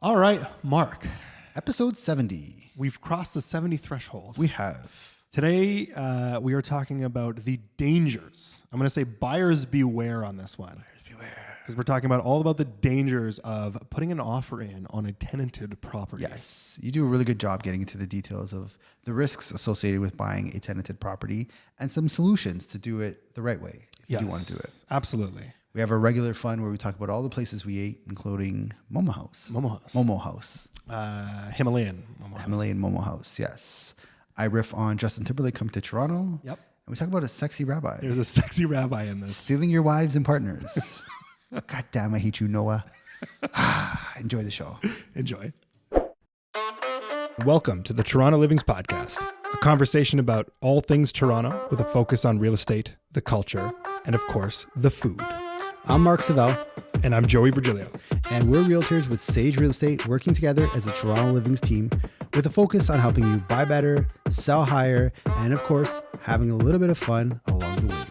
All right, Mark. Episode 70. We've crossed the 70 threshold. We have. Today, we are talking about the dangers. I'm going to say buyers beware on this one. Buyers beware. Because we're talking about all about the dangers of putting an offer in on a tenanted property. Yes. You do a really good job getting into the details of the risks associated with buying a tenanted property and some solutions to do it the right way if you do want to do it. Absolutely. We have a regular fun where we talk about all the places we ate, including Momo House. Momo House. Himalayan Momo House, yes. I riff on Justin Timberlake coming to Toronto. Yep. And we talk about a sexy rabbi. There's a sexy rabbi in this. Stealing your wives and partners. God damn, I hate you, Noah. Enjoy the show. Enjoy. Welcome to the Toronto Livings Podcast, a conversation about all things Toronto with a focus on real estate, the culture, and of course, the food. I'm Mark Savell. And I'm Joey Virgilio. And we're realtors with Sage Real Estate working together as a Toronto Livings team with a focus on helping you buy better, sell higher, and of course, having a little bit of fun along the way.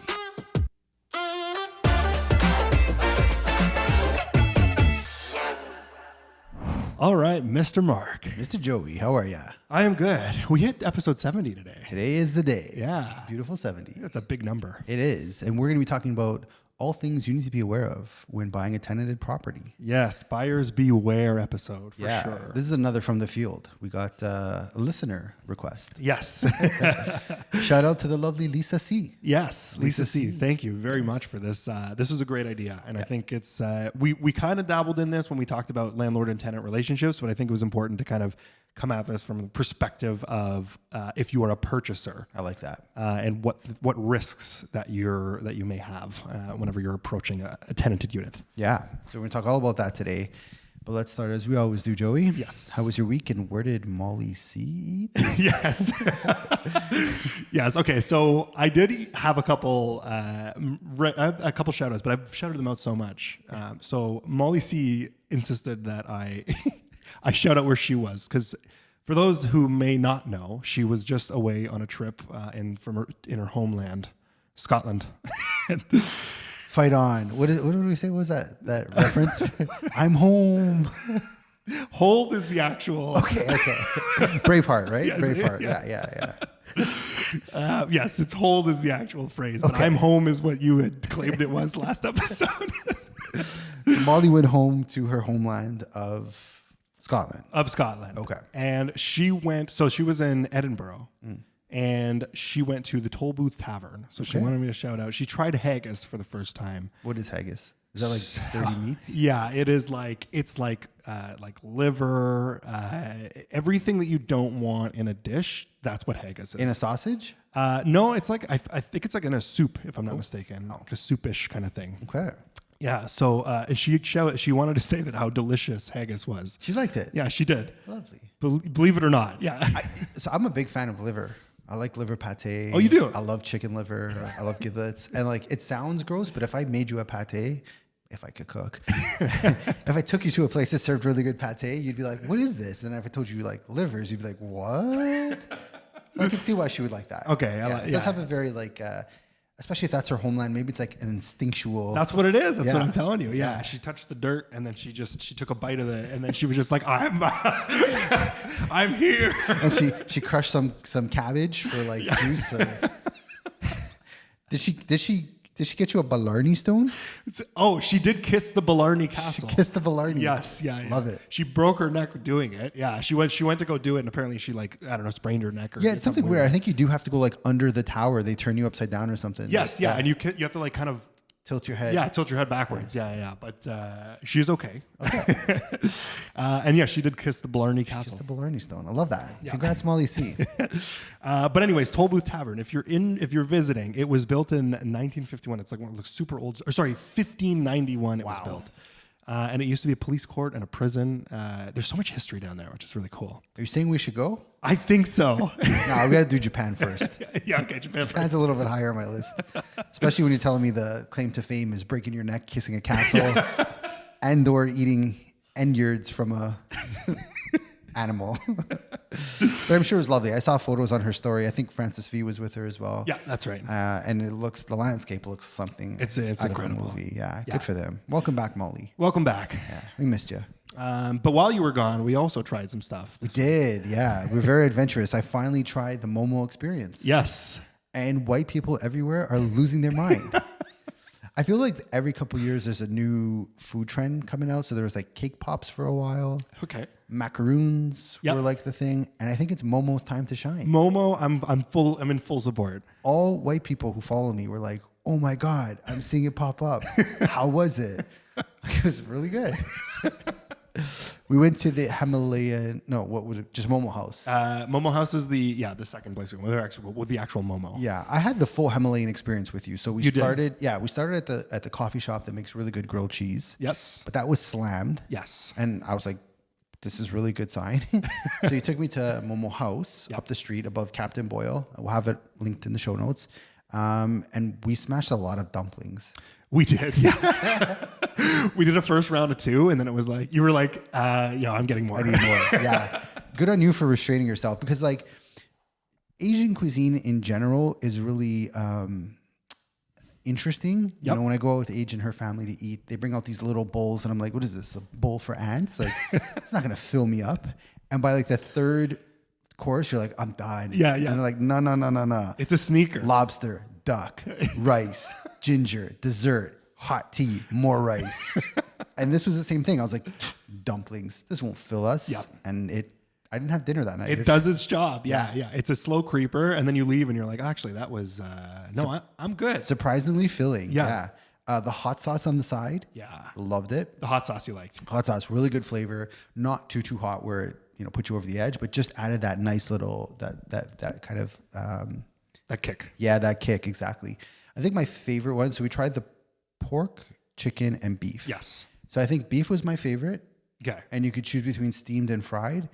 All right, Mr. Mark. Mr. Joey, how are ya? I am good. We hit episode 70 today. Today is the day. Yeah. Beautiful 70. That's a big number. It is. And we're going to be talking about all things you need to be aware of when buying a tenanted property. Yes, buyers beware episode for sure. This is another from the field. We got a listener request. Yes. Shout out to the lovely Lisa C. Yes, Lisa C. Thank you very much for this. This was a great idea. And I think it's, we kind of dabbled in this when we talked about landlord and tenant relationships, but I think it was important to kind of come at this from the perspective of if you are a purchaser. I like that. And what risks that you may have whenever you're approaching a tenanted unit. Yeah. So we're going to talk all about that today. But let's start as we always do, Joey. Yes. How was your week and where did Molly C eat? Yes. Yes. Okay. So I did have a couple shout outs, but I've shouted them out so much. So Molly C insisted that I shout out where she was, because for those who may not know, she was just away on a trip in her homeland, Scotland. Fight on. What did we say? What was that reference? I'm home. Hold is the actual. Okay. Braveheart, right? Yes, Braveheart. Yeah. Yes, it's hold is the actual phrase, but I'm home is what you had claimed it was last episode. Molly went home to her homeland of Scotland. Okay. And she was in Edinburgh. And she went to the Toll Booth Tavern. So she wanted me to shout out. She tried haggis for the first time. What is haggis? Is that like dirty meats? Yeah, it is it's like liver, everything that you don't want in a dish. That's what haggis is. In a sausage? No, it's like, I think it's like in a soup, if I'm not mistaken. Like a soupish kind of thing. Okay. Yeah. So and she wanted to say that how delicious haggis was. She liked it. Yeah, she did. Lovely. Believe it or not. Yeah. So I'm a big fan of liver. I like liver pate. Oh, you do? I love chicken liver. I love giblets. And like, it sounds gross, but if I made you a pate, if I could cook, if I took you to a place that served really good pate, you'd be like, what is this? And if I told you like livers, you'd be like, what? So I can see why she would like that. Okay. It does have a very like, especially if that's her homeland, maybe it's like an instinctual. That's what it is. That's what I'm telling you. Yeah. She touched the dirt and then she took a bite of it and then she was just like, I'm here. And she crushed some cabbage for like juice. Did she get you a Blarney stone? She did kiss the Blarney Castle. She kissed the Blarney. Yes, yeah. Love it. She broke her neck doing it. Yeah, she went to go do it, and apparently she sprained her neck. It's something weird. I think you do have to go like under the tower. They turn you upside down or something. Yes, yeah, and you have to like kind of tilt your head. Yeah, tilt your head backwards. Yeah. But she's okay. And yeah, she did kiss the Blarney Castle. Kiss the Blarney Stone. I love that. Yeah. Congrats, Molly C. But anyways, Toll Booth Tavern. If you're visiting, it was built in 1951. It's like one of the super old. 1591. It was built. And it used to be a police court and a prison. There's so much history down there, which is really cool. Are you saying we should go? I think so. No, we got to do Japan first. Yeah, okay, Japan's a little bit higher on my list. Especially when you're telling me the claim to fame is breaking your neck, kissing a castle, and or eating enyards from a animal. But I'm sure it was lovely. I saw photos on her story. I think Francis V was with her as well. Yeah, that's right. And the landscape looks something. It's incredible. Movie. Yeah, good for them. Welcome back, Molly. Welcome back. Yeah, we missed you. But while you were gone, we also tried some stuff. We did, yeah. We're very adventurous. I finally tried the Momo experience. Yes. And white people everywhere are losing their mind. I feel like every couple of years there's a new food trend coming out. So there was like cake pops for a while. Okay. Macaroons were like the thing. And I think it's Momo's time to shine. Momo, I'm in full support. All white people who follow me were like, oh my God, I'm seeing it pop up. How was it? It was really good. We went to the Himalayan, just Momo House. Momo House is the second place we went with the actual Momo. Yeah, I had the full Himalayan experience with you. So we started at the coffee shop that makes really good grilled cheese. Yes. But that was slammed. Yes. And I was like, this is really good sign. So you took me to Momo House up the street above Captain Boyle. We'll have it linked in the show notes. And we smashed a lot of dumplings. We did, yeah. We did a first round of 2, and then it was like, you were like, I'm getting more. I need more, yeah. Good on you for restraining yourself, because like Asian cuisine in general is really interesting. You know, when I go out with Age and her family to eat, they bring out these little bowls, and I'm like, what is this, a bowl for ants? Like, it's not going to fill me up. And by like the third course, you're like, I'm done. Yeah. And they're like, no. It's a sneaker. Lobster, duck, rice, ginger, dessert, hot tea, more rice. And this was the same thing. I was like, dumplings, this won't fill us. Yep. And I didn't have dinner that night. It does its job. Yeah. It's a slow creeper, and then you leave and you're like, actually, that was, I'm good. Surprisingly filling. Yeah. The hot sauce on the side. Yeah. Loved it. The hot sauce you liked. Hot sauce, really good flavor. Not too hot where it, put you over the edge, but just added that nice little, that kind of, that kick. Yeah, that kick. Exactly. I think my favorite one. So we tried the pork, chicken, and beef. Yes. So I think beef was my favorite. Okay. And you could choose between steamed and fried.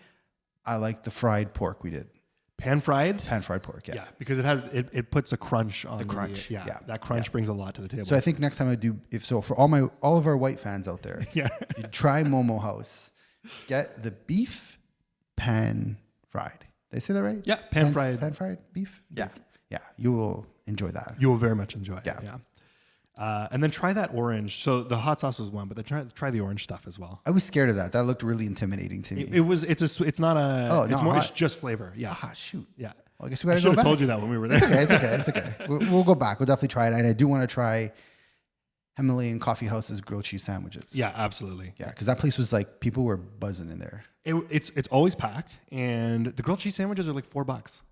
I like the fried pork we did. Pan fried pork. Yeah. Yeah, because it puts a crunch on the crunch. That crunch brings a lot to the table. So I think next time I do, for all of our white fans out there, yeah, you try Momo House, get the beef pan fried. Did I say that right? Yeah, pan fried beef. Yeah. Yeah, you will enjoy that. You will very much enjoy it. Yeah. And then try that orange. So the hot sauce was one, but then try the orange stuff as well. I was scared of that. That looked really intimidating to me. It's just flavor. Yeah. Ah, shoot. Yeah. Well, I guess we gotta I go should back. have told you that when we were there. It's okay. We'll go back. We'll definitely try it. And I do want to try Himalayan Coffee House's grilled cheese sandwiches. Yeah, absolutely. Yeah, because that place was like, people were buzzing in there. It's always packed, and the grilled cheese sandwiches are like $4.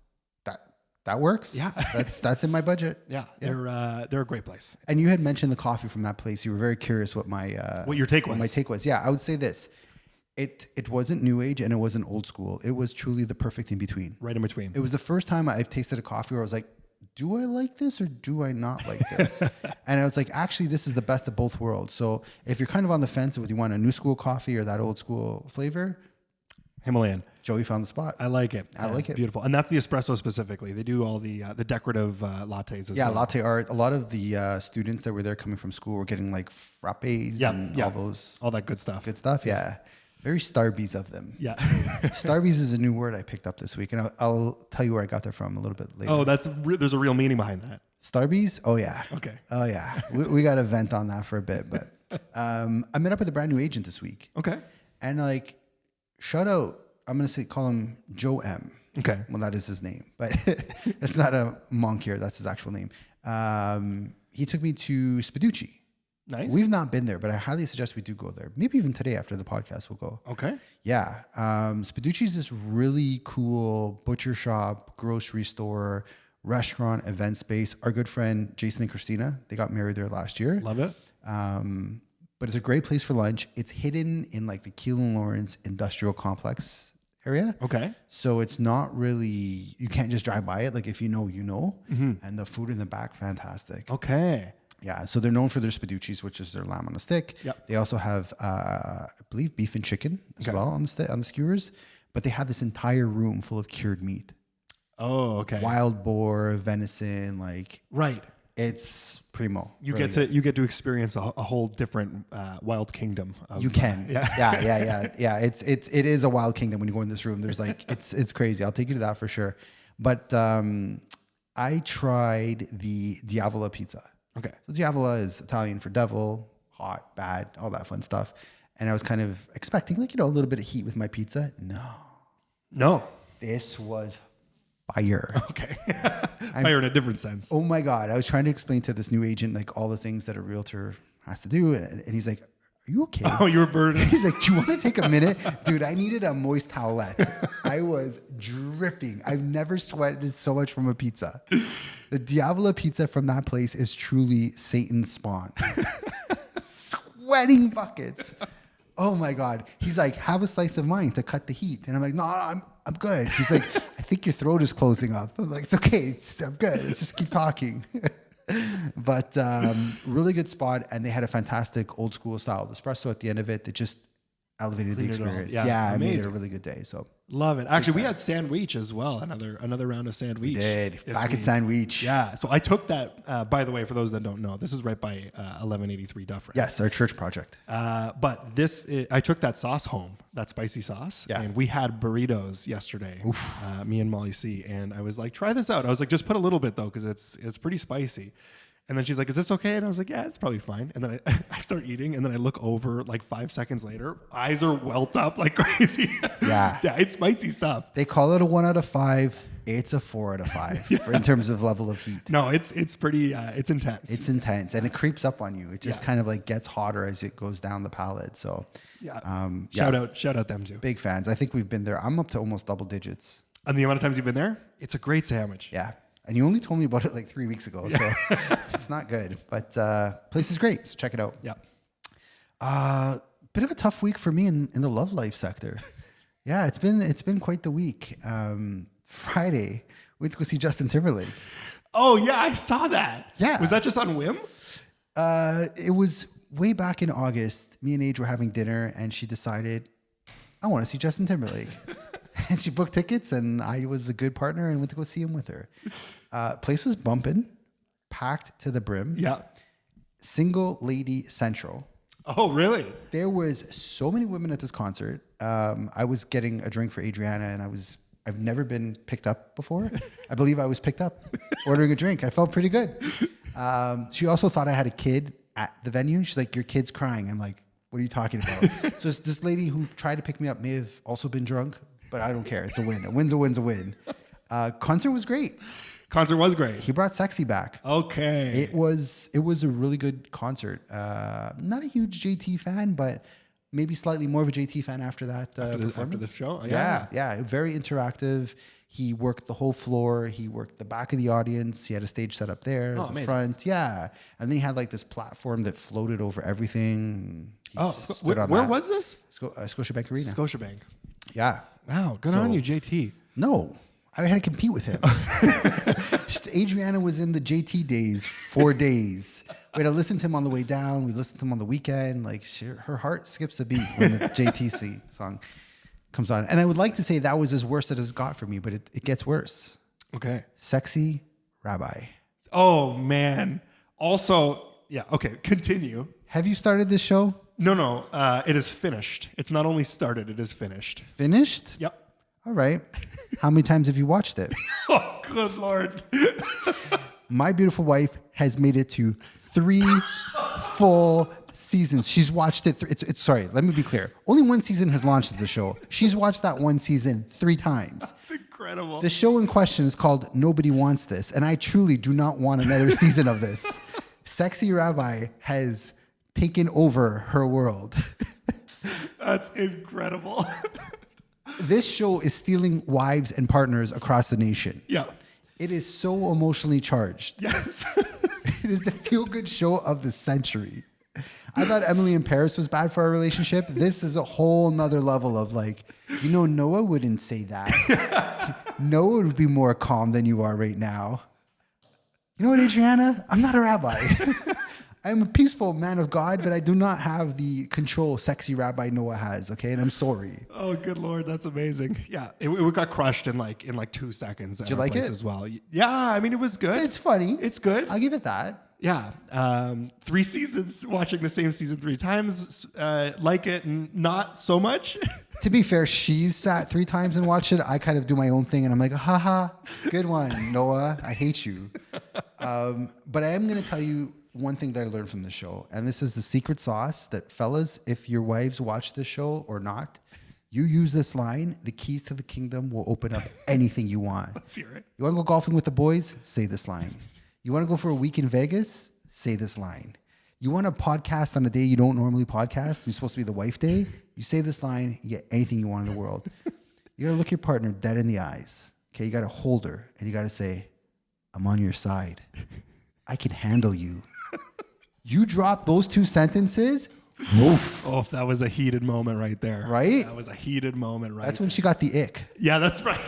That works. Yeah. That's in my budget. Yeah. They're a great place. And you had mentioned the coffee from that place. You were very curious what your take was. What my take was. Yeah, I would say this. It wasn't new age and it wasn't old school. It was truly the perfect in between. Right in between. It was the first time I've tasted a coffee where I was like, do I like this or do I not like this? And I was like, actually, this is the best of both worlds. So if you're kind of on the fence with you want a new school coffee or that old school flavor, Himalayan. Joey found the spot. I like it. I like it. Beautiful. And that's the espresso specifically. They do all the decorative lattes as well. Yeah, latte art. A lot of the students that were there coming from school were getting like frappes and all that good stuff. Good stuff, yeah. Very Starbies of them. Yeah. Starbies is a new word I picked up this week, and I'll tell you where I got that from a little bit later. Oh, there's a real meaning behind that. Starbies? Oh, yeah. Okay. Oh, yeah. we got to vent on that for a bit, but I met up with a brand new agent this week. Okay. And like, shout out, I'm going to call him Joe M. Okay. Well, that is his name, but it's not a monk here. That's his actual name. He took me to Speducci. Nice. We've not been there, but I highly suggest we do go there. Maybe even today after the podcast we'll go. Okay. Yeah. Speducci is this really cool butcher shop, grocery store, restaurant, event space. Our good friend Jason and Christina, they got married there last year. Love it. But it's a great place for lunch. It's hidden in like the Keelan Lawrence industrial complex area. Okay. So it's not really, you can't just drive by it. Like if you know, you know. Mm-hmm. And the food in the back, fantastic. Okay. Yeah, so they're known for their Speduccis, which is their lamb on a stick. Yep. They also have, I believe, beef and chicken as well on the skewers. But they have this entire room full of cured meat. Oh, okay. Wild boar, venison, like right. It's primo. You get to experience a whole different wild kingdom. You can. Yeah. It is a wild kingdom when you go in this room. There's like it's crazy. I'll take you to that for sure. But I tried the Diavola pizza. Okay. So Diavola is Italian for devil, hot, bad, all that fun stuff. And I was kind of expecting like, a little bit of heat with my pizza. No. This was fire. Okay. Fire in a different sense. Oh my God. I was trying to explain to this new agent, like all the things that a realtor has to do. And he's like, are you okay? Oh, you were burning. He's like, do you want to take a minute? Dude, I needed a moist towelette. I was dripping. I've never sweated so much from a pizza. The Diavola pizza from that place is truly Satan's spawn. Sweating buckets. Oh my God. He's like, have a slice of mine to cut the heat. And I'm like, no, I'm good. He's like, I think your throat is closing up. I'm like, it's okay. I'm good. Let's just keep talking. But really good spot. And they had a fantastic old school style espresso at the end of it that just elevated the experience. Yeah, I made it a really good day. So love it. Actually, we had sandwich as well. Another round of sandwich. We did. Back at sandwich. Yeah. So I took that, by the way, for those that don't know, this is right by 1183 Dufferin. Yes, our church project. But I took that sauce home, that spicy sauce. Yeah. And we had burritos yesterday, me and Molly C. And I was like, try this out. I was like, just put a little bit though, because it's pretty spicy. And then she's like, is this okay? And I was like, yeah, it's probably fine. And then I start eating, and then I look over like 5 seconds later, eyes are welt up like crazy. Yeah. Yeah, it's spicy stuff. They call it a 1 out of 5. It's a 4 out of 5 in terms of level of heat. No, it's pretty, it's intense. It's intense, and it creeps up on you. It just kind of like gets hotter as it goes down the palate. So shout out them too. Big fans. I think we've been there. I'm up to almost double digits. And the amount of times you've been there, it's a great sandwich. Yeah. And you only told me about it like 3 weeks ago, so it's not good. But place is great, so check it out. Yeah. Bit of a tough week for me in the love life sector. Yeah, it's been quite the week. Friday, we went to go see Justin Timberlake. Oh yeah, I saw that. Yeah. Was that just on whim? It was way back in August. Me and Age were having dinner, and she decided, I want to see Justin Timberlake. And she booked tickets, and I was a good partner and went to go see him with her. Place was bumping, packed to the brim. Yeah. Single lady central. Oh, really? There was so many women at this concert. I was getting a drink for Adriana, and I've never been picked up before. I believe I was picked up ordering a drink. I felt pretty good. She also thought I had a kid at the venue. She's like, your kid's crying. I'm like, what are you talking about? So this lady who tried to pick me up may have also been drunk, but I don't care. It's a win. A win's a win's a win. Concert was great. Concert was great. He brought Sexy back. Okay. It was a really good concert. Not a huge JT fan, but maybe slightly more of a JT fan after that performance. After this show? Yeah. Very interactive. He worked the whole floor. He worked the back of the audience. He had a stage set up there, the amazing. front. Yeah. And then he had like this platform that floated over everything. Where was this? Scotiabank Arena. Scotiabank. Yeah. Wow. Good on you, JT. No. I had to compete with him. Adriana was in the JT days 4 days. We had to listen to him on the way down. We listened to him on the weekend. Like her heart skips a beat when the JTC song comes on. And I would like to say that was as worse as it got for me, but it gets worse. Okay. Sexy Rabbi. Oh, man. Also, yeah. Okay. Continue. Have you started this show? No. It is finished. It's not only started, it is finished. Finished? Yep. All right. How many times have you watched it? Oh, good Lord. My beautiful wife has made it to 3 full seasons. She's watched it. Sorry, let me be clear. Only one season has launched of the show. She's watched that one season 3 times. That's incredible. The show in question is called Nobody Wants This, and I truly do not want another season of this. Sexy Rabbi has taken over her world. That's incredible. This show is stealing wives and partners across the nation. Yeah. It is so emotionally charged. Yes. It is the feel-good show of the century. I thought Emily in Paris was bad for our relationship. This is a whole nother level of like, Noah wouldn't say that. Noah would be more calm than you are right now. You know what, Adriana? I'm not a rabbi. I'm a peaceful man of God, but I do not have the control Sexy Rabbi Noah has, okay? And I'm sorry. Oh, good Lord. That's amazing. Yeah. It got crushed in like 2 seconds. Did you like it? As well. Yeah. I mean, it was good. It's funny. It's good. I'll give it that. Yeah. 3 seasons, watching the same season 3 times, like it and not so much. To be fair, she's sat 3 times and watched it. I kind of do my own thing and I'm like, haha, good one, Noah. I hate you. But I am going to tell you, one thing that I learned from the show, and this is the secret sauce that fellas, if your wives watch this show or not, you use this line, the keys to the kingdom will open up anything you want. Let's hear it. You want to go golfing with the boys? Say this line. You want to go for a week in Vegas? Say this line. You want to podcast on a day you don't normally podcast? You're supposed to be the wife day? You say this line, you get anything you want in the world. You got to look your partner dead in the eyes. Okay, you got to hold her and you got to say, I'm on your side. I can handle you. You drop those two sentences, oof. Oh, that was a heated moment right there. Right? That was a heated moment right That's when she got the ick. Yeah, that's right.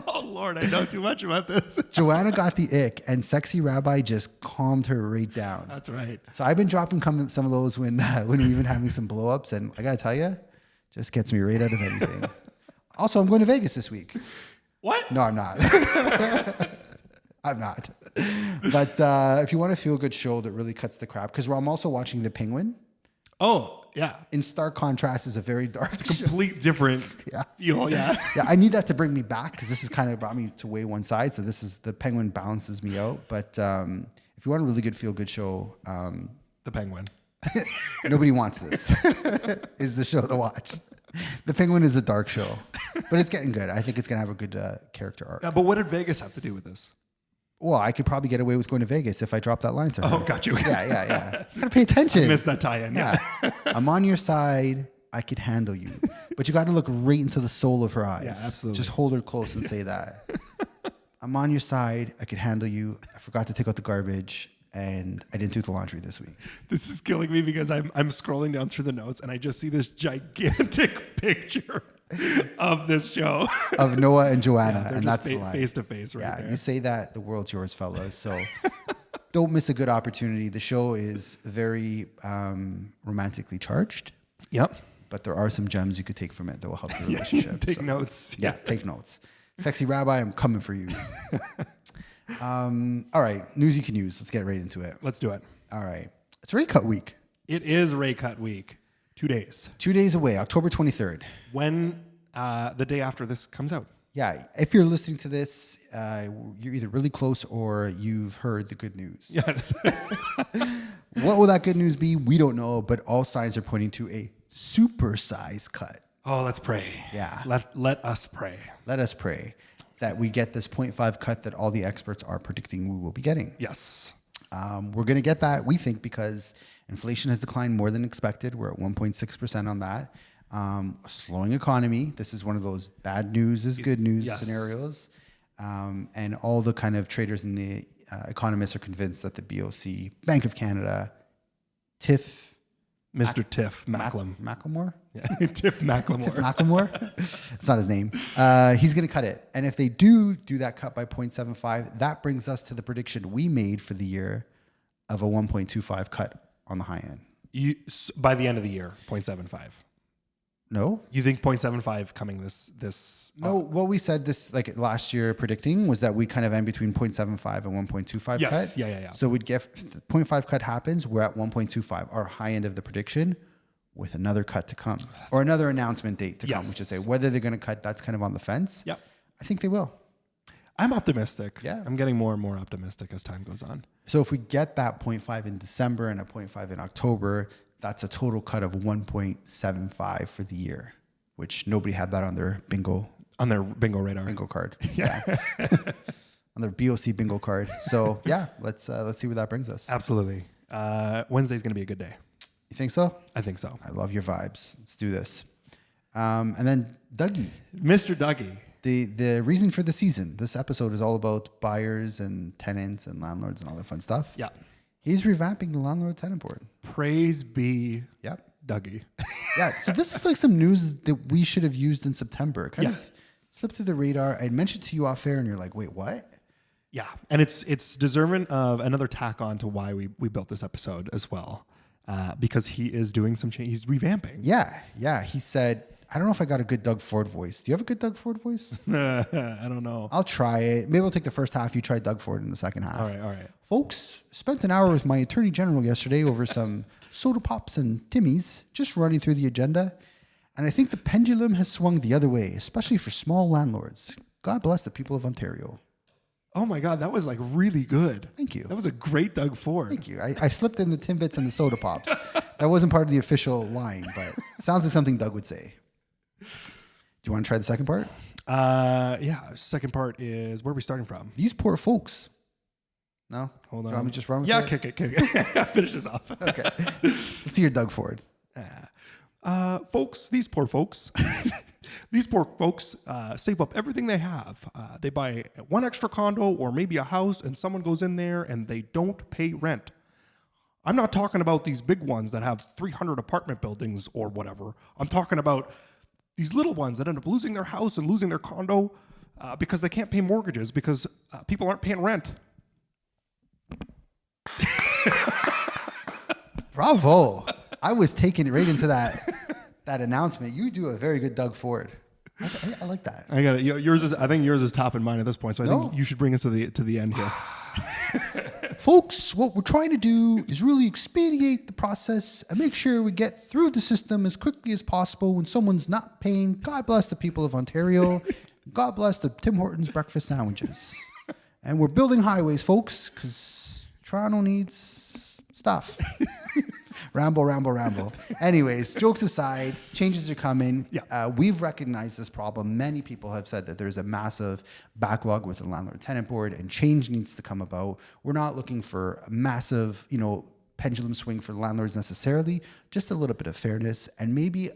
Oh, Lord, I know too much about this. Joanna got the ick, and Sexy Rabbi just calmed her right down. That's right. So I've been dropping some of those when we've been having some blow-ups, and I got to tell you, just gets me right out of anything. Also, I'm going to Vegas this week. What? No, I'm not. I'm not. But if you want a feel-good show that really cuts the crap, because I'm also watching The Penguin. Oh, yeah. In stark contrast, is a very dark show. Complete different feel, yeah. Yeah, I need that to bring me back, because this has kind of brought me to way one side. So The Penguin balances me out. But if you want a really good feel-good show, The Penguin. nobody wants this, is the show to watch. The Penguin is a dark show, but it's getting good. I think it's going to have a good character arc. Yeah, but what did Vegas have to do with this? Well, I could probably get away with going to Vegas if I drop that line to her. Oh, got you. Yeah. You got to pay attention. I missed that tie-in. Yeah. I'm on your side. I could handle you. But you got to look right into the soul of her eyes. Yeah, absolutely. Just hold her close and say that. I'm on your side. I could handle you. I forgot to take out the garbage, and I didn't do the laundry this week. This is killing me because I'm scrolling down through the notes and I just see this gigantic picture of this show. Of Noah and Joanna, Yeah, and that's the line. Face to face right there. You say that, the world's yours, fellas. So don't miss a good opportunity. The show is very romantically charged. Yep. But there are some gems you could take from it that will help your relationship. Take notes. Yeah, take notes. Sexy Rabbi, I'm coming for you. All right, news you can use. Let's get right into it. Let's do it. All right. It's rate cut week. It is Ray Cut Week. 2 days. 2 days away, October 23rd. When the day after this comes out. Yeah, if you're listening to this, you're either really close or you've heard the good news. Yes. What will that good news be? We don't know, but all signs are pointing to a super size cut. Oh, let's pray. Yeah. Let us pray. Let us pray that we get this 0.5 cut that all the experts are predicting we will be getting. Yes. We're going to get that, we think, because inflation has declined more than expected. We're at 1.6% on that. A slowing economy. This is one of those bad news is good news scenarios. And all the kind of traders and the economists are convinced that the BOC, Bank of Canada, Tiff, Mr. Tiff Macklemore. Macklemore? Yeah. Tiff Macklemore. Tiff Macklemore? It's not his name. He's going to cut it. And if they do that cut by 0.75, that brings us to the prediction we made for the year of a 1.25 cut on the high end. By the end of the year, 0.75. No? You think 0.75 coming this No, what we said this like last year predicting was that we'd kind of end between 0.75 and 1.25 Yes. cut. Yeah. So we'd get, if the 0.5 cut happens, we're at 1.25, our high end of the prediction, with another cut to come. Or another announcement date to come, which is say whether they're going to cut, that's kind of on the fence. Yep. I think they will. I'm optimistic. Yeah. I'm getting more and more optimistic as time goes on. So if we get that 0.5 in December and a 0.5 in October, that's a total cut of 1.75 for the year, which nobody had that on their bingo radar. Bingo card. Yeah. On their BOC bingo card. So yeah, let's see where that brings us. Absolutely. Wednesday's going to be a good day. You think so? I think so. I love your vibes. Let's do this. And then Dougie. Mr. Dougie. The reason for the season. This episode is all about buyers and tenants and landlords and all that fun stuff. Yeah. He's revamping the landlord tenant board. Praise be Yep. Dougie. Yeah. So this is like some news that we should have used in September. Kind of slipped through the radar. I mentioned to you off air and you're like, wait, what? Yeah. And it's deserving of another tack on to why we built this episode as well. Because he is doing some change. He's revamping. Yeah. He said, I don't know if I got a good Doug Ford voice. Do you have a good Doug Ford voice? I don't know. I'll try it. Maybe we'll take the first half. You try Doug Ford in the second half. All right. Folks, spent an hour with my attorney general yesterday over some soda pops and Timmy's, just running through the agenda. And I think the pendulum has swung the other way, especially for small landlords. God bless the people of Ontario. Oh my God, that was like really good. Thank you. That was a great Doug Ford. Thank you. I slipped in the Timbits and the soda pops. That wasn't part of the official line, but it sounds like something Doug would say. Do you want to try the second part? Yeah. Second part is where are we starting from? These poor folks. No? Hold Do on. you want me to just run with Yeah, it? kick it. Finish this off. Okay. Let's see your Doug Ford. Folks, these poor folks, save up everything they have. They buy one extra condo or maybe a house, and someone goes in there and they don't pay rent. I'm not talking about these big ones that have 300 apartment buildings or whatever. I'm talking about these little ones that end up losing their house and losing their condo because they can't pay mortgages because people aren't paying rent. Bravo. I was taken right into that announcement. You do a very good Doug Ford. I like that. I got it. Yours is. I think yours is top in mind at this point. So I No. think you should bring us to the end here. Folks, what we're trying to do is really expedite the process and make sure we get through the system as quickly as possible when someone's not paying. God bless the people of Ontario. God bless the Tim Hortons breakfast sandwiches. And we're building highways, folks, because Toronto needs stuff. Ramble. Anyways, jokes aside, changes are coming. Yeah. We've recognized this problem. Many people have said that there's a massive backlog with the landlord-tenant board, and change needs to come about. We're not looking for a massive, pendulum swing for the landlords necessarily, just a little bit of fairness, and maybe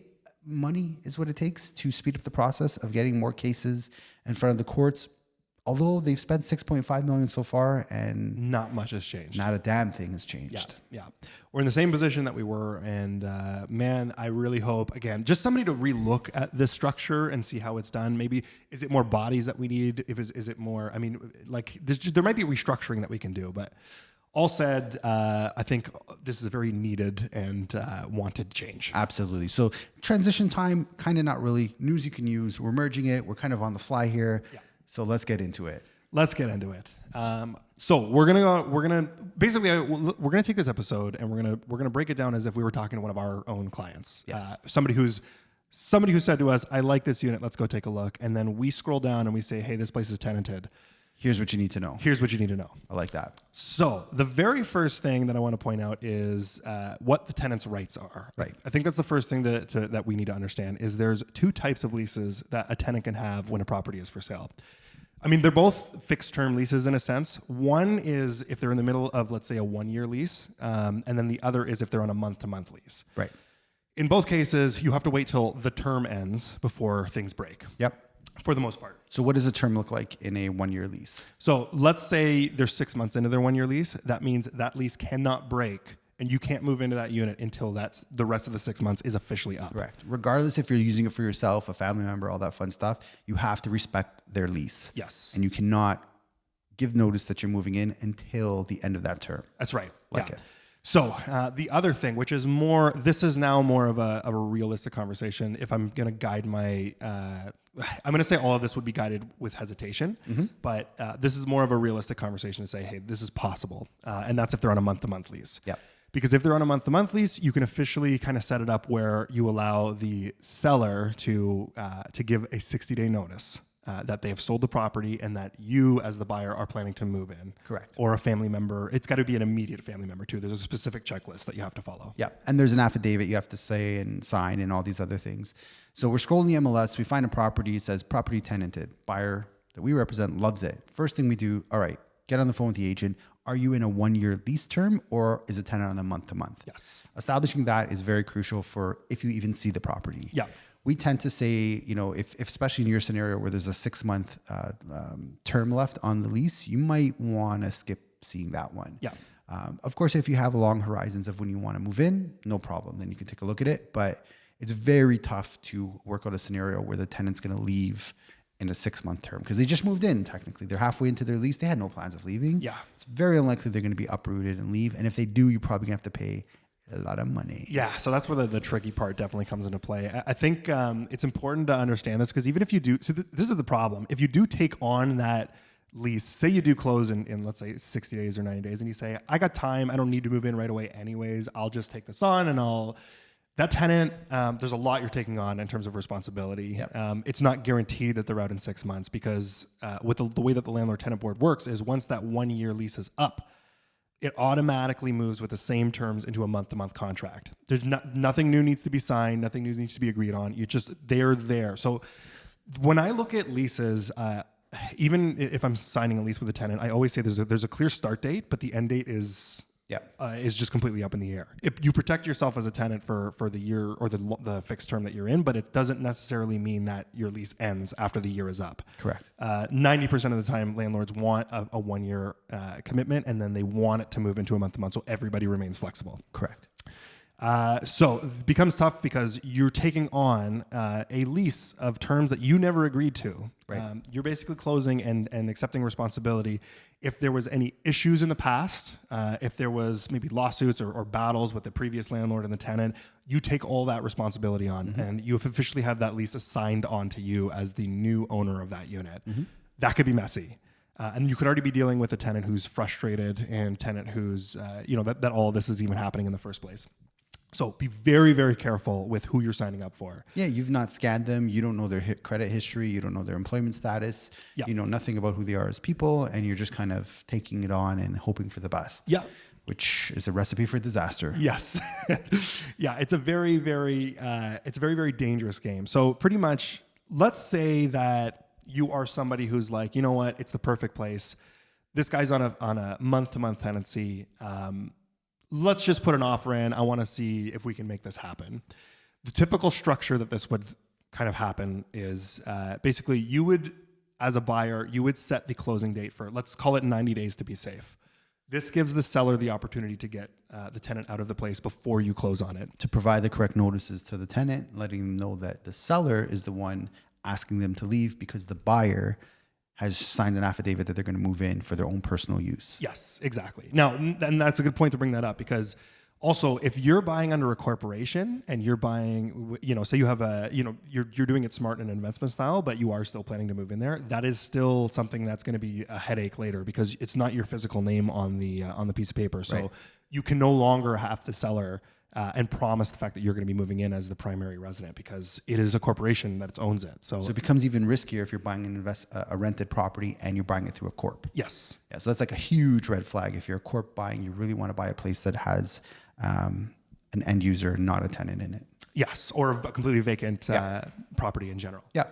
money is what it takes to speed up the process of getting more cases in front of the courts. Although they've spent $6.5 million so far, and Not much has changed. not a damn thing has changed. Yeah. We're in the same position that we were. And man, I really hope, again, just somebody to relook at this structure and see how it's done. Maybe, is it more bodies that we need? Is it more, there might be restructuring that we can do. But all said, I think this is a very needed and wanted change. Absolutely. So transition time, kind of not really. News you can use. We're merging it. We're kind of on the fly here. Yeah. So let's get into it. Let's get into it. So we're gonna take this episode and we're gonna break it down as if we were talking to one of our own clients. Yes. Somebody who said to us, "I like this unit. Let's go take a look." And then we scroll down and we say, "Hey, this place is tenanted. Here's what you need to know. Here's what you need to know." I like that. So the very first thing that I want to point out is what the tenant's rights are. Right. I think that's the first thing that we need to understand is there's two types of leases that a tenant can have when a property is for sale. I mean, they're both fixed term leases in a sense. One is if they're in the middle of, let's say, a 1-year lease, and then the other is if they're on a month-to-month lease. Right. In both cases, you have to wait till the term ends before things break. Yep. For the most part. So what does a term look like in a 1-year lease? So let's say they're 6 months into their 1-year lease. That means that lease cannot break and you can't move into that unit until the rest of the 6 months is officially up. Correct. Regardless if you're using it for yourself, a family member, all that fun stuff, you have to respect their lease. Yes. And you cannot give notice that you're moving in until the end of that term. That's right. Like yeah. it. So the other thing, which is this is now more of a realistic conversation. If I'm going to guide I'm going to say all of this would be guided with hesitation, but this is more of a realistic conversation to say, hey, this is possible. And that's if they're on a month-to-month lease. Yep. Because if they're on a month-to-month lease, you can officially kind of set it up where you allow the seller to give a 60-day notice that they have sold the property and that you, as the buyer, are planning to move in. Correct. Or a family member. It's got to be an immediate family member too. There's a specific checklist that you have to follow. Yeah. And there's an affidavit you have to say and sign and all these other things. So we're scrolling the MLS. We find a property. It says property tenanted. Buyer that we represent loves it. First thing we do, all right, get on the phone with the agent. Are you in a 1-year lease term or is a tenant on a month-to-month? Yes. Establishing that is very crucial for if you even see the property. Yeah. We tend to say, if especially in your scenario where there's a 6-month term left on the lease, you might want to skip seeing that one. Yeah. Of course, if you have long horizons of when you want to move in, no problem. Then you can take a look at it. But it's very tough to work out a scenario where the tenant's going to leave in a 6-month term because they just moved in. Technically, they're halfway into their lease. They had no plans of leaving. Yeah. It's very unlikely they're going to be uprooted and leave. And if they do, you're probably going to have to pay a lot of money. Yeah, so that's where the tricky part definitely comes into play. I think it's important to understand this because even if you do, this is the problem. If you do take on that lease, say you do close in let's say 60 days or 90 days, and you say, I got time, I don't need to move in right away anyways, I'll just take this on and That tenant, there's a lot you're taking on in terms of responsibility. Yep. It's not guaranteed that they're out in 6 months because with the way that the landlord-tenant board works is once that 1 year lease is up, it automatically moves with the same terms into a month-to-month contract. There's nothing new needs to be signed, nothing new needs to be agreed on. They're there. So when I look at leases, even if I'm signing a lease with a tenant, I always say there's a clear start date, but the end date is just completely up in the air. If you protect yourself as a tenant for the year or the fixed term that you're in, but it doesn't necessarily mean that your lease ends after the year is up. Correct. 90% of the time, landlords want a 1 year commitment, and then they want it to move into a month to month, so everybody remains flexible. Correct. So it becomes tough because you're taking on a lease of terms that you never agreed to. Right. You're basically closing and accepting responsibility. If there was any issues in the past, if there was maybe lawsuits or battles with the previous landlord and the tenant, you take all that responsibility on, and you officially have that lease assigned on to you as the new owner of that unit. That could be messy. And you could already be dealing with a tenant who's frustrated and tenant who's, that all this is even happening in the first place. So be very, very careful with who you're signing up for. Yeah, you've not scanned them. You don't know their credit history. You don't know their employment status. Yeah. You know nothing about who they are as people, and you're just kind of taking it on and hoping for the best. Yeah. Which is a recipe for disaster. Yes. Yeah, it's a very, very dangerous game. So pretty much, let's say that you are somebody who's like, you know what, it's the perfect place. This guy's on a month-to-month tenancy. Let's just put an offer in. I want to see if we can make this happen. The typical structure that this would kind of happen is basically you would, as a buyer, you would set the closing date for, let's call it 90 days to be safe. This gives the seller the opportunity to get the tenant out of the place before you close on it. To provide the correct notices to the tenant, letting them know that the seller is the one asking them to leave because the buyer has signed an affidavit that they're going to move in for their own personal use. Yes, exactly. Now, and that's a good point to bring that up because also if you're buying under a corporation and you're buying, say you have you're doing it smart in an investment style, but you are still planning to move in there, that is still something that's going to be a headache later because it's not your physical name on the piece of paper. So Right. You can no longer have the seller and promise the fact that you're going to be moving in as the primary resident because it is a corporation that owns it. So it becomes even riskier if you're buying a rented property and you're buying it through a corp. yes. Yeah, so that's like a huge red flag. If you're a corp buying, you really want to buy a place that has an end user, not a tenant in it. Yes, or a completely vacant property in general. Yeah.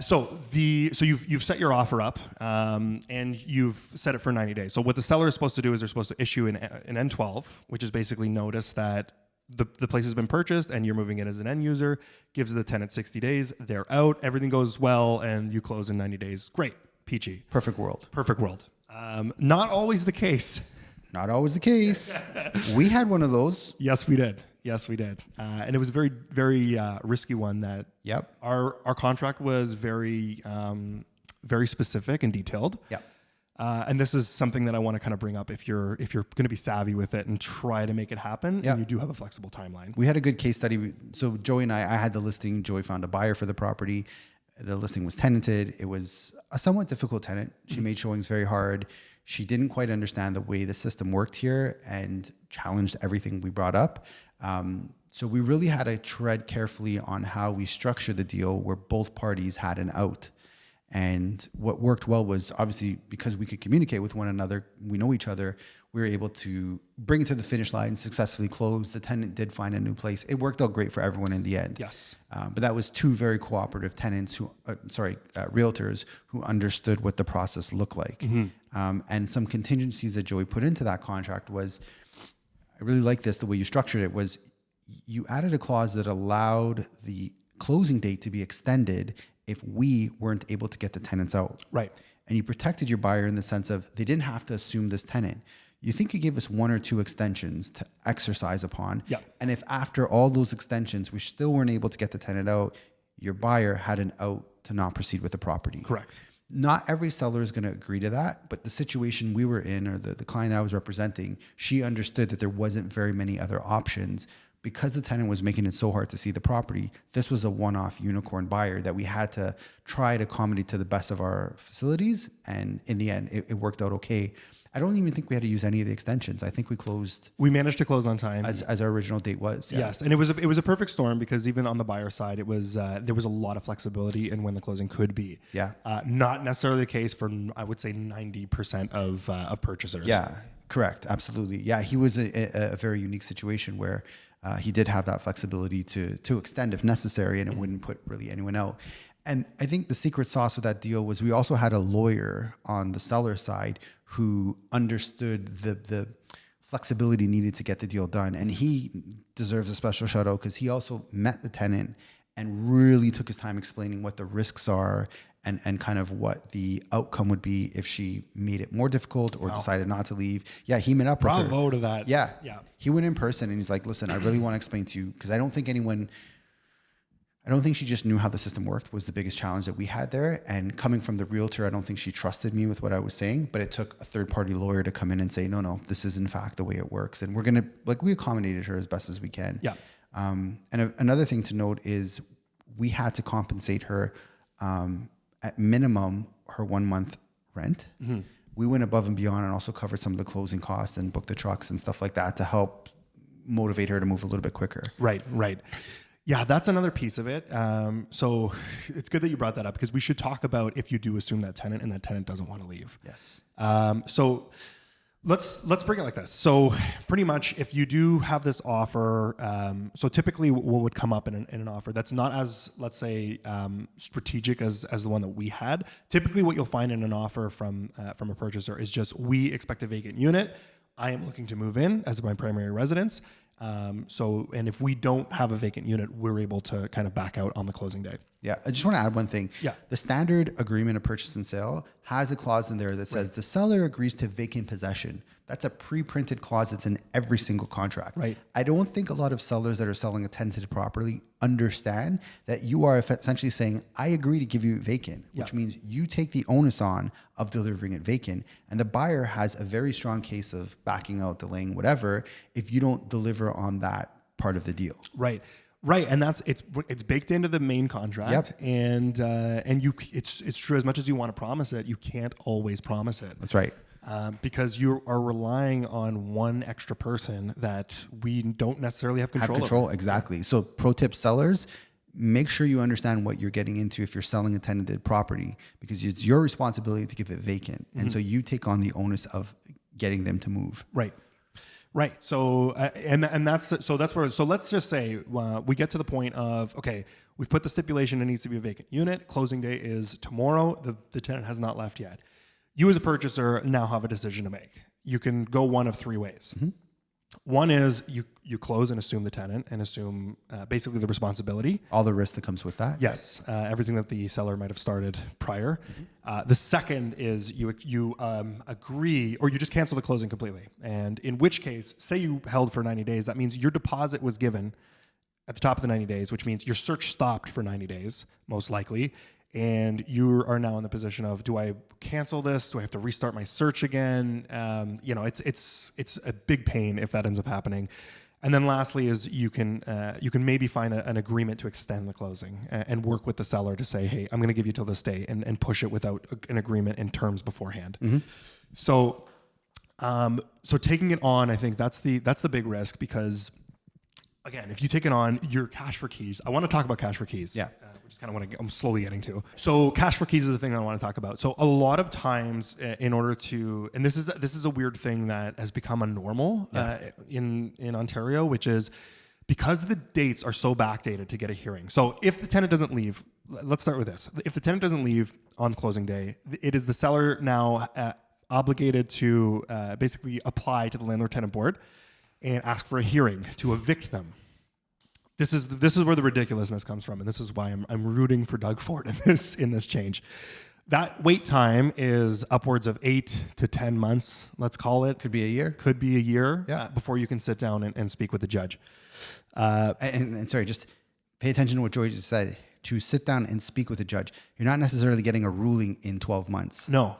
So you've set your offer up and you've set it for 90 days. So what the seller is supposed to do is they're supposed to issue an N12, which is basically notice that the place has been purchased and you're moving in as an end user, gives the tenant 60 days, they're out, everything goes well, and you close in 90 days. Great, peachy. Perfect world. Perfect world. Not always the case. Not always the case. We had one of those. Yes, we did. And it was a very, very risky one that Yep. our contract was very, very specific and detailed. Yep. And this is something that I want to kind of bring up if you're going to be savvy with it and try to make it happen. Yep. And you do have a flexible timeline. We had a good case study. So Joey and I had the listing. Joey found a buyer for the property. The listing was tenanted. It was a somewhat difficult tenant. She made showings very hard. She didn't quite understand the way the system worked here and challenged everything we brought up. So we really had to tread carefully on how we structured the deal where both parties had an out. And what worked well was obviously because we could communicate with one another, we know each other, we were able to bring it to the finish line, successfully close. The tenant did find a new place. It worked out great for everyone in the end. Yes. But that was two very cooperative tenants realtors who understood what the process looked like. And some contingencies that Joey put into that contract was, I really like this, the way you structured it was you added a clause that allowed the closing date to be extended if we weren't able to get the tenants out. Right. And you protected your buyer in the sense of they didn't have to assume this tenant. You think you gave us 1 or 2 extensions to exercise upon. Yeah. And if after all those extensions, we still weren't able to get the tenant out, your buyer had an out to not proceed with the property. Correct. Not every seller is going to agree to that, but the situation we were in, or the client I was representing, she understood that there wasn't very many other options. Because the tenant was making it so hard to see the property, this was a one-off unicorn buyer that we had to try to accommodate to the best of our facilities. And in the end, it worked out okay. I don't even think we had to use any of the extensions. I think we closed We managed to close on time. as our original date was. Yes, and it was a perfect storm because even on the buyer side, it was there was a lot of flexibility in when the closing could be. Yeah. Not necessarily the case for I would say 90% of purchasers. Yeah, correct. Absolutely. Yeah, he was a very unique situation where he did have that flexibility to extend if necessary, and it wouldn't put really anyone out. And I think the secret sauce of that deal was we also had a lawyer on the seller side who understood the flexibility needed to get the deal done. And he deserves a special shout out because he also met the tenant and really took his time explaining what the risks are and kind of what the outcome would be if she made it more difficult or decided not to leave. Yeah, he met up with her. Bravo to that. Yeah. Yeah. He went in person and he's like, listen, I really want to explain to you because I don't think she just knew how the system worked was the biggest challenge that we had there. And coming from the realtor, I don't think she trusted me with what I was saying, but it took a third-party lawyer to come in and say, no, this is in fact the way it works. And we're going to, we accommodated her as best as we can. Yeah. And another thing to note is we had to compensate her at minimum her 1 month rent. Mm-hmm. We went above and beyond and also covered some of the closing costs and booked the trucks and stuff like that to help motivate her to move a little bit quicker. Right. Yeah, that's another piece of it. So it's good that you brought that up because we should talk about if you do assume that tenant and that tenant doesn't want to leave. Yes. So let's bring it like this. So pretty much if you do have this offer, so typically what would come up in an offer that's not as, let's say, strategic as the one that we had. Typically what you'll find in an offer from a purchaser is just, we expect a vacant unit. I am looking to move in as my primary residence. And if we don't have a vacant unit, we're able to kind of back out on the closing day. Yeah. I just want to add one thing. Yeah. The standard agreement of purchase and sale has a clause in there that says the seller agrees to vacant possession. That's a pre-printed clause that's in every single contract. Right. I don't think a lot of sellers that are selling a tenanted property understand that you are essentially saying, I agree to give you vacant, which means you take the onus on of delivering it vacant. And the buyer has a very strong case of backing out, delaying, whatever, if you don't deliver on that part of the deal. Right. And it's baked into the main contract. Yep. And it's true, as much as you want to promise it, you can't always promise it. That's right. Because you are relying on one extra person that we don't necessarily have control over. Exactly. So pro tip sellers, make sure you understand what you're getting into if you're selling a tenanted property, because it's your responsibility to give it vacant. Mm-hmm. And so you take on the onus of getting them to move. Right. So, so let's just say we get to the point of, okay, we've put the stipulation it needs to be a vacant unit. Closing day is tomorrow. The tenant has not left yet. You as a purchaser now have a decision to make. You can go one of three ways. Mm-hmm. One is you close and assume the tenant and assume basically the responsibility. All the risk that comes with that. Yes, everything that the seller might have started prior. Mm-hmm. The second is you agree, or you just cancel the closing completely. And in which case, say you held for 90 days, that means your deposit was given at the top of the 90 days, which means your search stopped for 90 days, most likely. And you are now in the position of, do I cancel this? Do I have to restart my search again? It's a big pain if that ends up happening. And then lastly is you can maybe find an agreement to extend the closing and work with the seller to say, hey, I'm going to give you till this day and push it without an agreement in terms beforehand. Mm-hmm. So taking it on, I think that's the big risk because, again, if you take it on, your cash for keys. I want to talk about cash for keys. Yeah. Which is kind of what I'm slowly getting to. So cash for keys is the thing that I want to talk about. So a lot of times in order to, and this is a weird thing that has become a normal in Ontario, which is because the dates are so backdated to get a hearing. So if the tenant doesn't leave, let's start with this. If the tenant doesn't leave on closing day, it is the seller now obligated to basically apply to the landlord-tenant board and ask for a hearing to evict them. This is where the ridiculousness comes from, and this is why I'm rooting for Doug Ford in this change. That wait time is upwards of 8 to 10 months, let's call it. Could be a year. Before you can sit down and speak with the judge. And sorry, just pay attention to what Joy just said. To sit down and speak with a judge, you're not necessarily getting a ruling in 12 months. No,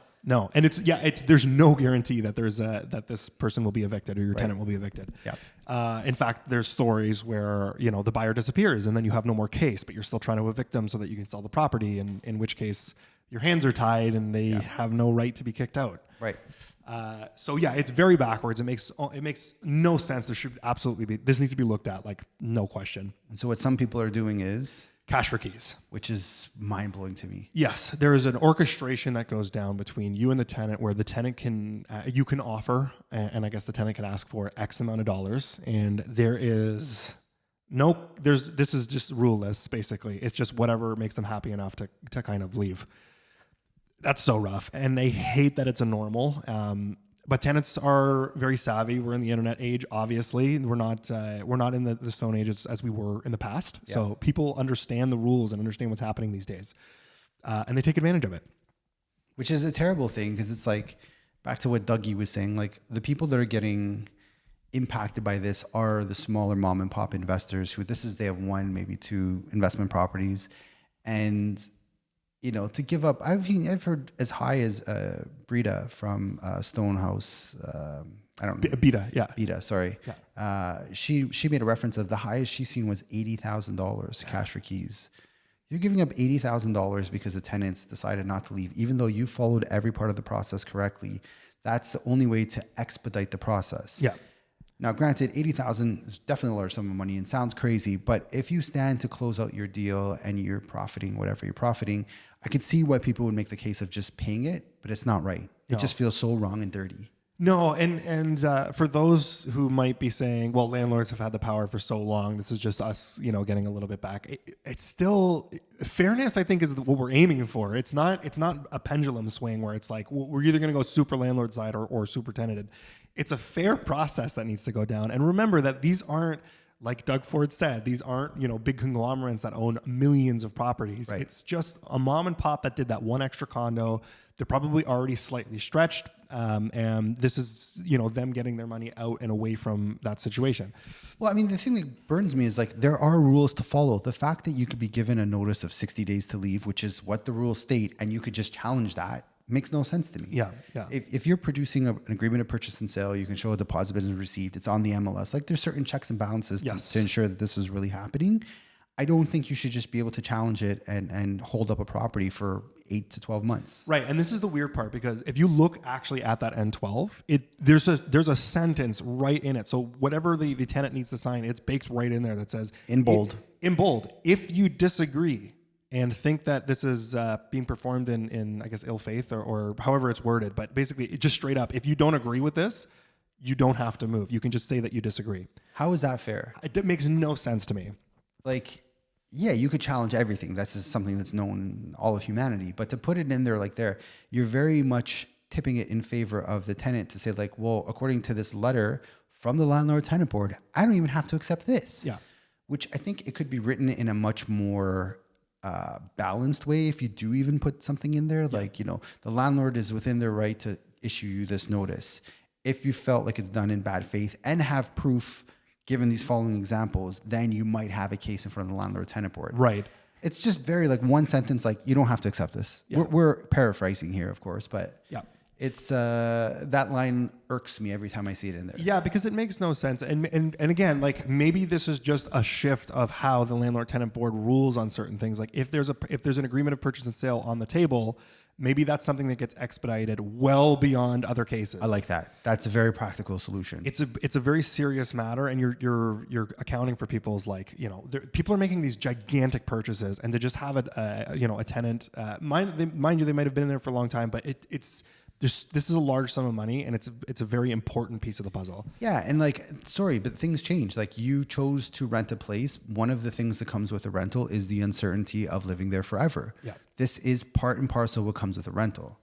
and there's no guarantee that that this person will be evicted or your tenant will be evicted. Yeah. In fact, there's stories where the buyer disappears and then you have no more case, but you're still trying to evict them so that you can sell the property. And in which case, your hands are tied and they have no right to be kicked out. Right. So yeah, it's very backwards. It makes no sense. There should absolutely be, this needs to be looked at, like, no question. And so what some people are doing is Cash for keys. which is mind blowing to me. Yes, there is an orchestration that goes down between you and the tenant, where the tenant can, you can offer, and I guess the tenant can ask for X amount of dollars, and there is this is just ruleless, basically. It's just whatever makes them happy enough to kind of leave. That's so rough, and they hate that it's a normal. But tenants are very savvy. We're in the internet age, obviously. We're not in the Stone Age as we were in the past. Yeah. So people understand the rules and understand what's happening these days, and they take advantage of it. Which is a terrible thing, because it's like, back to what Dougie was saying, like, the people that are getting impacted by this are the smaller mom and pop investors who they have one, maybe two investment properties, and to give up. I've heard as high as Brita from Stone House. I don't know. Beta, sorry. Yeah. She made a reference of the highest she's seen was $80,000 cash for keys. You're giving up $80,000 because the tenants decided not to leave, even though you followed every part of the process correctly. That's the only way to expedite the process. Yeah. Now, granted, $80,000 is definitely a large sum of money and sounds crazy, but if you stand to close out your deal and you're profiting whatever you're profiting, I could see why people would make the case of just paying it, but it's not right. It just feels so wrong and dirty. No, and for those who might be saying, well, landlords have had the power for so long, this is just us, getting a little bit back. It's still, fairness, I think, is what we're aiming for. It's not a pendulum swing where it's like, we're either going to go super landlord side or super tenanted. It's a fair process that needs to go down. And remember that these aren't, like Doug Ford said, these aren't, big conglomerates that own millions of properties. Right. It's just a mom and pop that did that one extra condo. They're probably already slightly stretched. And this is, them getting their money out and away from that situation. Well, I mean, the thing that burns me is, like, there are rules to follow. The fact that you could be given a notice of 60 days to leave, which is what the rules state, and you could just challenge that, makes no sense to me. Yeah. If you're producing an agreement of purchase and sale, you can show a deposit been received. It's on the MLS. Like, there's certain checks and balances to ensure that this is really happening. I don't think you should just be able to challenge it and hold up a property for 8 to 12 months. Right. And this is the weird part, because if you look actually at that N12, there's a sentence right in it. So whatever the tenant needs to sign, it's baked right in there that says in bold. If you disagree and think that this is being performed in I guess, ill faith or however it's worded, but basically just straight up, if you don't agree with this, you don't have to move. You can just say that you disagree. How is that fair? It makes no sense to me. Like, yeah, you could challenge everything. That's just something that's known in all of humanity. But to put it in there like there, you're very much tipping it in favor of the tenant to say, like, well, according to this letter from the landlord tenant board, I don't even have to accept this. Yeah. Which I think it could be written in a much more balanced way if you do even put something in there. Yeah. Like, the landlord is within their right to issue you this notice. If you felt like it's done in bad faith and have proof, given these following examples, then you might have a case in front of the landlord tenant board. Right. It's just very, like, one sentence, like, you don't have to accept this. Yeah. We're paraphrasing here, of course, but yeah, it's that line irks me every time I see it in there. Yeah, because it makes no sense. And again, like, maybe this is just a shift of how the landlord tenant board rules on certain things. Like, if there's an agreement of purchase and sale on the table, maybe that's something that gets expedited well beyond other cases. I like that. That's a very practical solution. It's a very serious matter, and you're accounting for people's, like, people are making these gigantic purchases, and to just have a tenant, mind you, they might have been in there for a long time, but this is a large sum of money, and it's a very important piece of the puzzle. Yeah, and, like, sorry, but things change. Like, you chose to rent a place. One of the things that comes with a rental is the uncertainty of living there forever. Yeah. This is part and parcel what comes with a rental.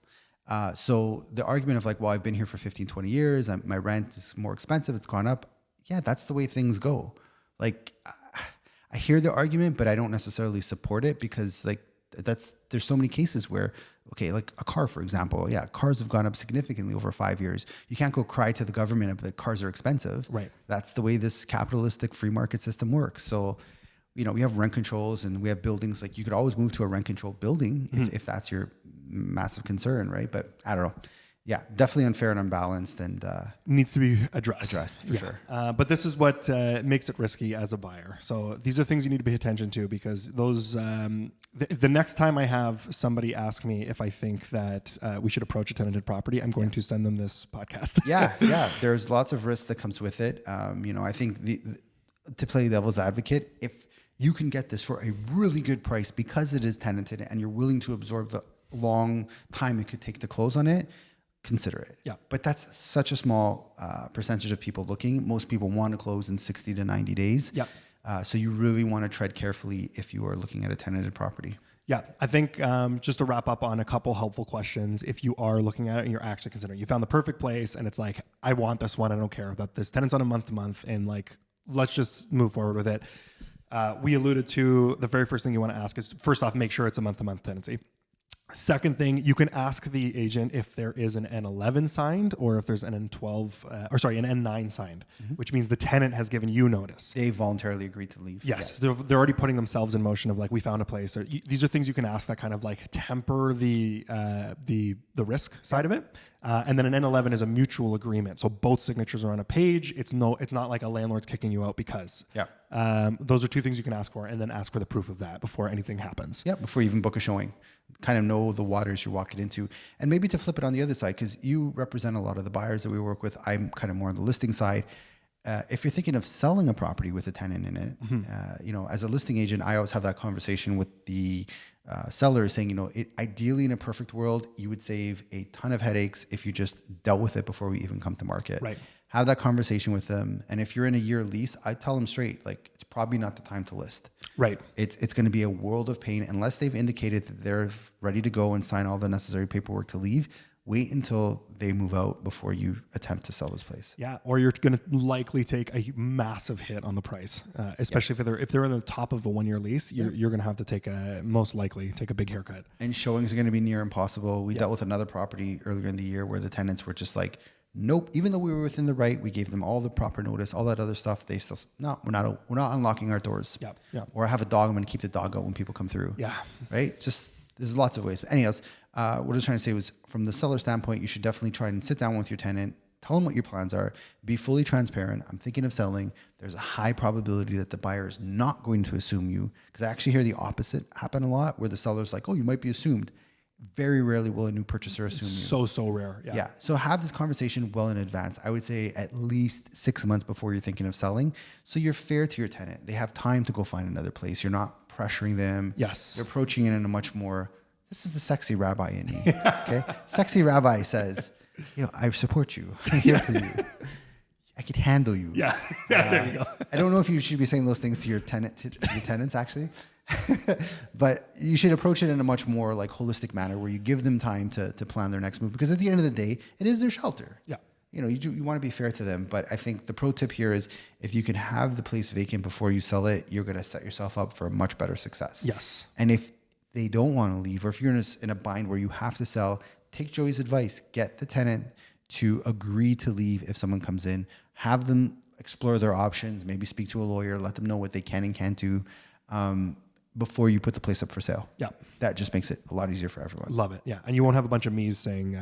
So the argument of, like, well, I've been here for 15, 20 years, my rent is more expensive, it's gone up. Yeah, that's the way things go. Like, I hear the argument, but I don't necessarily support it, because, like, there's so many cases where, okay, like a car, for example. Yeah, cars have gone up significantly over 5 years. You can't go cry to the government that cars are expensive. Right. That's the way this capitalistic free market system works. So, we have rent controls, and we have buildings. Like, you could always move to a rent control building if that's your massive concern, right? But I don't know. Yeah, definitely unfair and unbalanced, and Needs to be addressed. for sure. But this is what makes it risky as a buyer. So these are things you need to pay attention to, because those the next time I have somebody ask me if I think that we should approach a tenanted property, I'm going to send them this podcast. yeah. There's lots of risk that comes with it. I think to play devil's advocate, if you can get this for a really good price because it is tenanted and you're willing to absorb the long time it could take to close on it, consider it. Yeah. But that's such a small percentage of people looking. Most people want to close in 60 to 90 days. Yeah. So you really want to tread carefully if you are looking at a tenanted property. Yeah, I think just to wrap up on a couple helpful questions, if you are looking at it and you're actually considering, you found the perfect place and it's like, I want this one, I don't care that this tenant's on a month-to-month, and like, let's just move forward with it. We alluded to the very first thing you want to ask is, first off, make sure it's a month-to-month tenancy. Second thing, you can ask the agent if there is an N11 signed or if there's an N12, an N9 signed, which means the tenant has given you notice. They voluntarily agreed to leave. Yes, they're already putting themselves in motion of like, we found a place. Or these are things you can ask that kind of like temper the risk side of it. And then an N11 is a mutual agreement, so both signatures are on a page. It's not like a landlord's kicking you out because. Yeah. Those are two things you can ask for, and then ask for the proof of that before anything happens. Yeah, before you even book a showing, kind of know the waters you're walking into. And maybe to flip it on the other side, because you represent a lot of the buyers that we work with. I'm kind of more on the listing side. If you're thinking of selling a property with a tenant in it, as a listing agent, I always have that conversation with the seller saying, ideally in a perfect world, you would save a ton of headaches if you just dealt with it before we even come to market. Right. Have that conversation with them. And if you're in a year lease, I tell them straight, like, it's probably not the time to list. Right. It's going to be a world of pain unless they've indicated that they're ready to go and sign all the necessary paperwork to leave. Wait until they move out before you attempt to sell this place. Yeah, or you're going to likely take a massive hit on the price, especially if they're in the top of a 1-year lease. You're going to have to most likely take a big haircut. And showings are going to be near impossible. We dealt with another property earlier in the year where the tenants were just like, nope. Even though we were within the right, we gave them all the proper notice, all that other stuff. They still, no, we're not unlocking our doors. Yeah. Or I have a dog, I'm going to keep the dog out when people come through. Yeah. Right. It's just, there's lots of ways. But anyways, what I was trying to say was, from the seller standpoint, you should definitely try and sit down with your tenant, tell them what your plans are, be fully transparent. I'm thinking of selling. There's a high probability that the buyer is not going to assume you, because I actually hear the opposite happen a lot, where the seller's like, oh, you might be assumed. Very rarely will a new purchaser assume you. So rare. Yeah. So have this conversation well in advance. I would say at least 6 months before you're thinking of selling. So you're fair to your tenant. They have time to go find another place. You're not pressuring them. Yes. You're approaching it in a much more, this is the sexy rabbi in me. Okay. Sexy rabbi says, I support you. I'm here for you. I could handle you. Yeah. There you go. I don't know if you should be saying those things to your tenants actually. But you should approach it in a much more like holistic manner, where you give them time to plan their next move, because at the end of the day, it is their shelter. Yeah. You want to be fair to them. But I think the pro tip here is, if you can have the place vacant before you sell it, you're going to set yourself up for a much better success. Yes. And if they don't want to leave, or if you're in a bind where you have to sell, take Joey's advice. Get the tenant to agree to leave if someone comes in. Have them explore their options, maybe speak to a lawyer, let them know what they can and can't do before you put the place up for sale. Yeah. That just makes it a lot easier for everyone. Love it. Yeah. And you won't have a bunch of me's saying,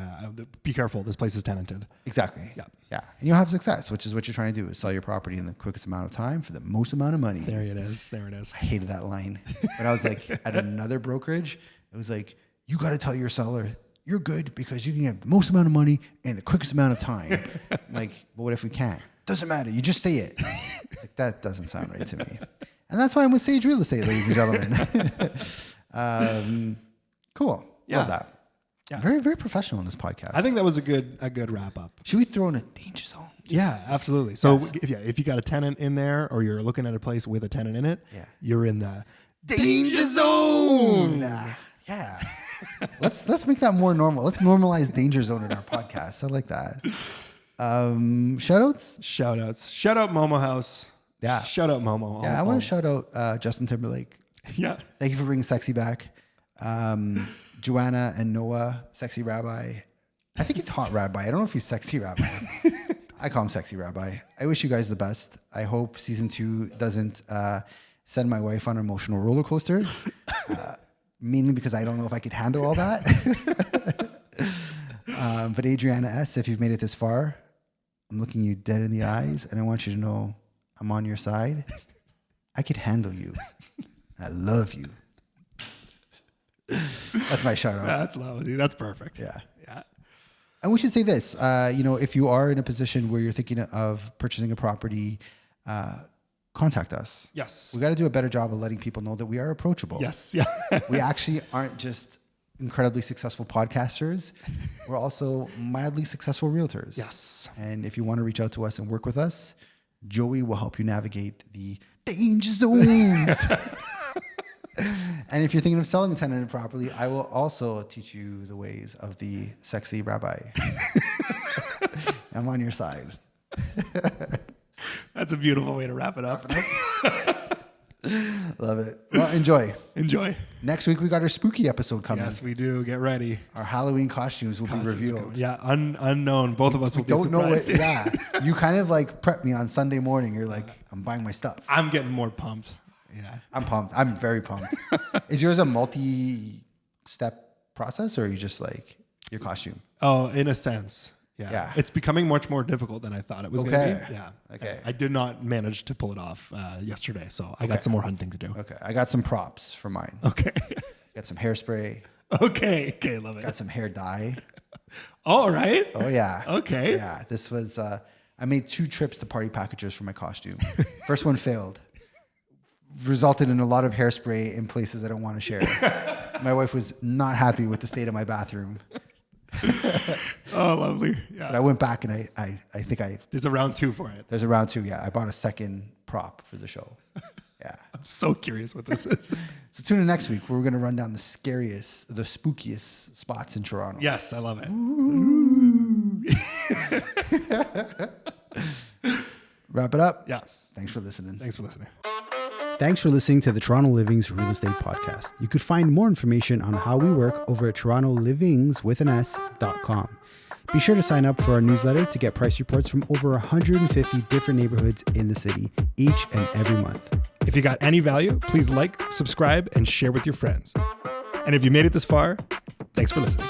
be careful, this place is tenanted. Exactly. Yeah. Yeah. And you'll have success, which is what you're trying to do, is sell your property in the quickest amount of time for the most amount of money. There it is. I hated that line. But I was like, at another brokerage, it was like, you got to tell your seller, you're good because you can get the most amount of money in the quickest amount of time. I'm like, but what if we can't? Doesn't matter. You just say it. Like, that doesn't sound right to me. And that's why I'm with Sage Real Estate, ladies and gentlemen. Cool. Yeah. Love that. Yeah. Very, very professional in this podcast. I think that was a good wrap up. Should we throw in a danger zone? Absolutely. So Yes. if you got a tenant in there, or you're looking at a place with a tenant in it, you're in the danger zone. Yeah. Let's make that more normal. Let's normalize danger zone in our podcast. I like that. Shout outs. Shout out Momo House. Yeah. Shout out Momo. Yeah. I want to shout out Justin Timberlake. Yeah. Thank you for bringing sexy back. Joanna and Noah, sexy rabbi. I think it's hot rabbi. I don't know if he's sexy rabbi. I call him sexy rabbi. I wish you guys the best. I hope season 2 doesn't send my wife on an emotional roller coaster. Mainly because I don't know if I could handle all that. But Adriana S., if you've made it this far, I'm looking you dead in the eyes, and I want you to know I'm on your side. I could handle you. I love you. That's my shout out. That's lovely, dude. That's perfect. Yeah. Yeah. And we should say this, if you are in a position where you're thinking of purchasing a property, contact us. Yes. We got to do a better job of letting people know that we are approachable. Yes. Yeah. We actually aren't just incredibly successful podcasters. We're also mildly successful realtors. Yes. And if you want to reach out to us and work with us, Joey will help you navigate the danger zones. And if you're thinking of selling a tenanted property, I will also teach you the ways of the sexy Rabbi. I'm on your side. That's a beautiful way to wrap it up. Love it. Well, enjoy. Enjoy. Next week, we got our spooky episode coming. Yes, we do. Get ready. Our Halloween costumes will be revealed. Yeah, unknown. Both of us will be Don't know surprised. what. Yeah, you kind of like prep me on Sunday morning. You're like, I'm buying my stuff. I'm getting more pumped. Yeah. I'm pumped. I'm very pumped. Is yours a multi-step process, or are you just like your costume? Oh, in a sense. Yeah. It's becoming much more difficult than I thought it was going to be. Yeah. Okay. I did not manage to pull it off yesterday, so I got some more hunting to do. Okay. I got some props for mine. Okay. Got some hairspray. Okay. Okay. Love it. Got some hair dye. All right. Oh yeah. Okay. Yeah. This was. I made 2 trips to Party Packagers for my costume. First one failed. Resulted in a lot of hairspray in places I don't want to share. My wife was not happy with the state of my bathroom. Oh, lovely. Yeah. But I went back and I think There's a round 2 for it. there's a round 2. Yeah. I bought a second prop for the show. Yeah. I'm so curious what this is. So tune in next week where we're going to run down the spookiest spots in Toronto. Yes, I love it. Wrap it up. Yeah. Thanks for listening. Thanks for listening. Thanks for listening to the Toronto Livings Real Estate Podcast. You could find more information on how we work over at torontolivings.com. Be sure to sign up for our newsletter to get price reports from over 150 different neighborhoods in the city each and every month. If you got any value, please like, subscribe, and share with your friends. And if you made it this far, thanks for listening.